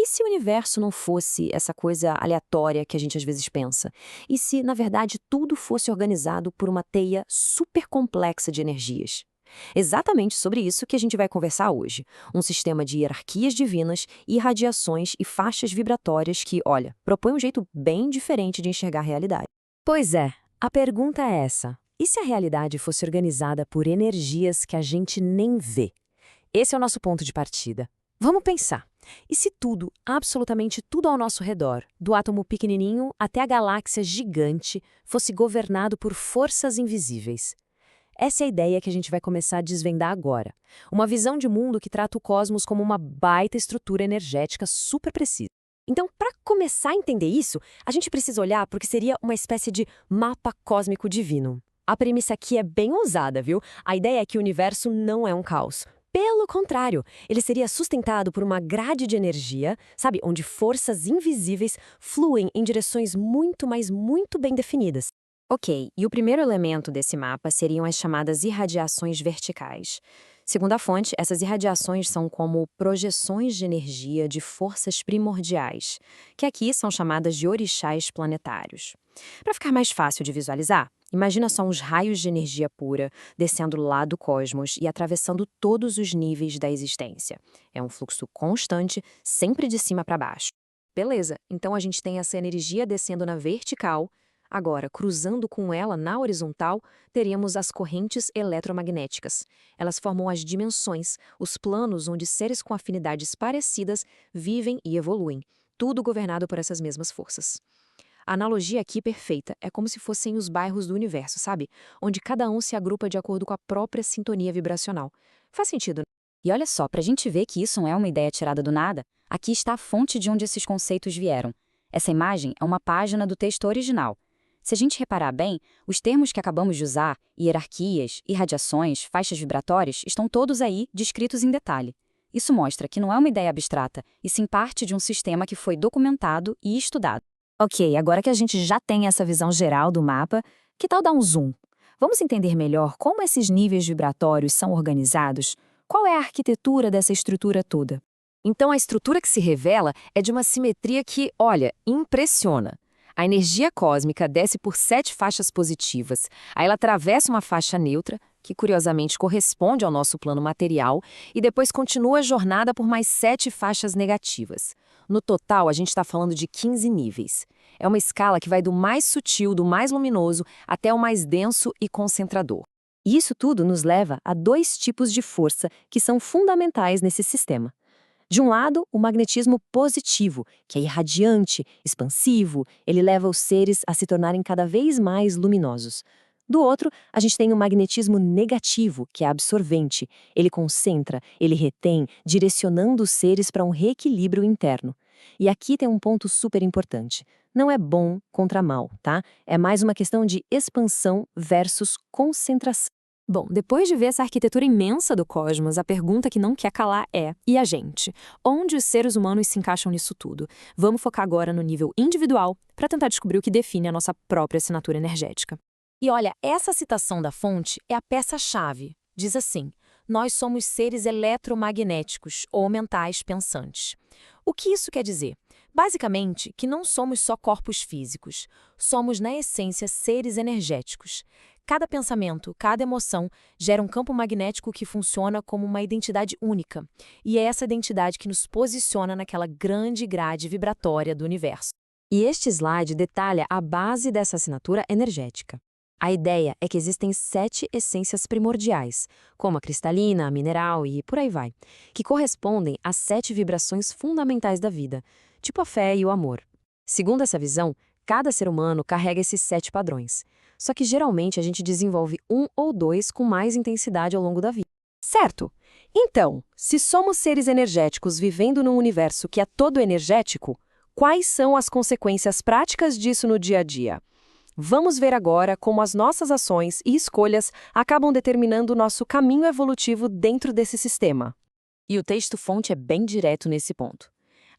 E se o universo não fosse essa coisa aleatória que a gente às vezes pensa? E se, na verdade, tudo fosse organizado por uma teia super complexa de energias? Exatamente sobre isso que a gente vai conversar hoje. Um sistema de hierarquias divinas, irradiações e faixas vibratórias que, olha, propõe um jeito bem diferente de enxergar a realidade. Pois é, a pergunta é essa. E se a realidade fosse organizada por energias que a gente nem vê? Esse é o nosso ponto de partida. Vamos pensar. E se tudo, absolutamente tudo ao nosso redor, do átomo pequenininho até a galáxia gigante, fosse governado por forças invisíveis? Essa é a ideia que a gente vai começar a desvendar agora. Uma visão de mundo que trata o cosmos como uma baita estrutura energética super precisa. Então, para começar a entender isso, a gente precisa olhar para o que seria uma espécie de mapa cósmico divino. A premissa aqui é bem ousada, viu? A ideia é que o universo não é um caos. Pelo contrário, ele seria sustentado por uma grade de energia, sabe, onde forças invisíveis fluem em direções muito, mas muito bem definidas. Ok, e o primeiro elemento desse mapa seriam as chamadas irradiações verticais. Segundo a fonte, essas irradiações são como projeções de energia de forças primordiais, que aqui são chamadas de orixás planetários. Para ficar mais fácil de visualizar, imagina só uns raios de energia pura descendo lá do cosmos e atravessando todos os níveis da existência. É um fluxo constante, sempre de cima para baixo. Beleza, então a gente tem essa energia descendo na vertical. Agora, cruzando com ela na horizontal, teríamos as correntes eletromagnéticas. Elas formam as dimensões, os planos onde seres com afinidades parecidas vivem e evoluem, tudo governado por essas mesmas forças. A analogia aqui perfeita é como se fossem os bairros do universo, sabe? Onde cada um se agrupa de acordo com a própria sintonia vibracional. Faz sentido, né? E olha só, para a gente ver que isso não é uma ideia tirada do nada, aqui está a fonte de onde esses conceitos vieram. Essa imagem é uma página do texto original. Se a gente reparar bem, os termos que acabamos de usar, hierarquias, irradiações, faixas vibratórias, estão todos aí descritos em detalhe. Isso mostra que não é uma ideia abstrata, e sim parte de um sistema que foi documentado e estudado. Ok, agora que a gente já tem essa visão geral do mapa, que tal dar um zoom? Vamos entender melhor como esses níveis vibratórios são organizados? Qual é a arquitetura dessa estrutura toda? Então, a estrutura que se revela é de uma simetria que, olha, impressiona. A energia cósmica desce por 7 faixas positivas, aí ela atravessa uma faixa neutra, que curiosamente corresponde ao nosso plano material, e depois continua a jornada por mais 7 faixas negativas. No total, a gente está falando de 15 níveis. É uma escala que vai do mais sutil, do mais luminoso, até o mais denso e concentrador. E isso tudo nos leva a 2 tipos de força que são fundamentais nesse sistema. De um lado, o magnetismo positivo, que é irradiante, expansivo, ele leva os seres a se tornarem cada vez mais luminosos. Do outro, a gente tem o magnetismo negativo, que é absorvente. Ele concentra, ele retém, direcionando os seres para um reequilíbrio interno. E aqui tem um ponto super importante. Não é bom contra mal, tá? É mais uma questão de expansão versus concentração. Bom, depois de ver essa arquitetura imensa do cosmos, a pergunta que não quer calar é: e a gente? Onde os seres humanos se encaixam nisso tudo? Vamos focar agora no nível individual para tentar descobrir o que define a nossa própria assinatura energética. E olha, essa citação da fonte é a peça-chave. Diz assim: nós somos seres eletromagnéticos ou mentais pensantes. O que isso quer dizer? Basicamente, que não somos só corpos físicos. Somos, na essência, seres energéticos. Cada pensamento, cada emoção gera um campo magnético que funciona como uma identidade única. E é essa identidade que nos posiciona naquela grande grade vibratória do universo. E este slide detalha a base dessa assinatura energética. A ideia é que existem 7 essências primordiais, como a cristalina, a mineral e por aí vai, que correspondem às 7 vibrações fundamentais da vida, tipo a fé e o amor. Segundo essa visão, cada ser humano carrega esses 7 padrões. Só que geralmente a gente desenvolve um ou dois com mais intensidade ao longo da vida. Certo? Então, se somos seres energéticos vivendo num universo que é todo energético, quais são as consequências práticas disso no dia a dia? Vamos ver agora como as nossas ações e escolhas acabam determinando o nosso caminho evolutivo dentro desse sistema. E o texto-fonte é bem direto nesse ponto.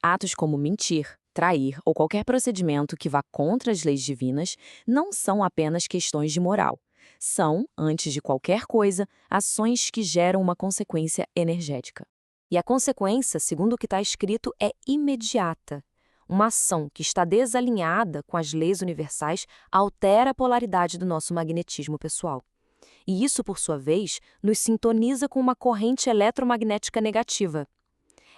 Atos como mentir, trair ou qualquer procedimento que vá contra as leis divinas não são apenas questões de moral. São, antes de qualquer coisa, ações que geram uma consequência energética. E a consequência, segundo o que está escrito, é imediata. Uma ação que está desalinhada com as leis universais altera a polaridade do nosso magnetismo pessoal. E isso, por sua vez, nos sintoniza com uma corrente eletromagnética negativa.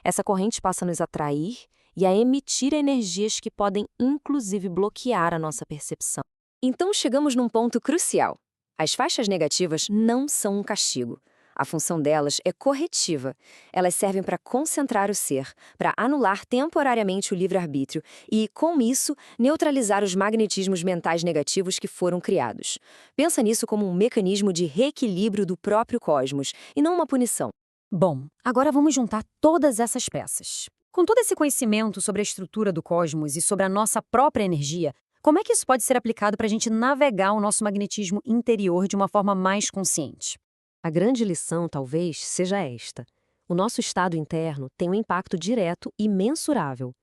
Essa corrente passa a nos atrair e a emitir energias que podem, inclusive, bloquear a nossa percepção. Então chegamos num ponto crucial. As faixas negativas não são um castigo. A função delas é corretiva. Elas servem para concentrar o ser, para anular temporariamente o livre-arbítrio e, com isso, neutralizar os magnetismos mentais negativos que foram criados. Pensa nisso como um mecanismo de reequilíbrio do próprio cosmos, e não uma punição. Bom, agora vamos juntar todas essas peças. Com todo esse conhecimento sobre a estrutura do cosmos e sobre a nossa própria energia, como é que isso pode ser aplicado para a gente navegar o nosso magnetismo interior de uma forma mais consciente? A grande lição, talvez, seja esta. O nosso estado interno tem um impacto direto e mensurável.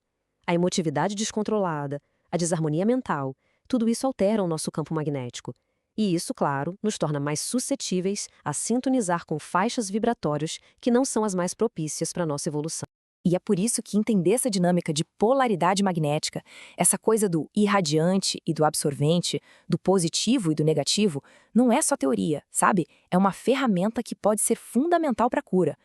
A emotividade descontrolada, a desarmonia mental, tudo isso altera o nosso campo magnético. E isso, claro, nos torna mais suscetíveis a sintonizar com faixas vibratórias que não são as mais propícias para a nossa evolução. E é por isso que entender essa dinâmica de polaridade magnética, essa coisa do irradiante e do absorvente, do positivo e do negativo, não é só teoria, sabe? É uma ferramenta que pode ser fundamental para a cura.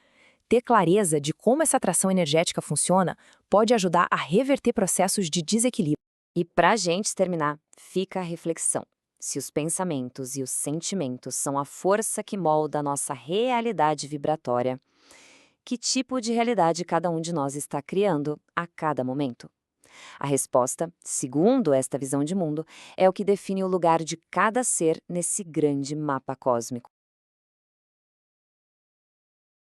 Ter clareza de como essa atração energética funciona pode ajudar a reverter processos de desequilíbrio. E para a gente terminar, fica a reflexão. Se os pensamentos e os sentimentos são a força que molda a nossa realidade vibratória, que tipo de realidade cada um de nós está criando a cada momento? A resposta, segundo esta visão de mundo, é o que define o lugar de cada ser nesse grande mapa cósmico.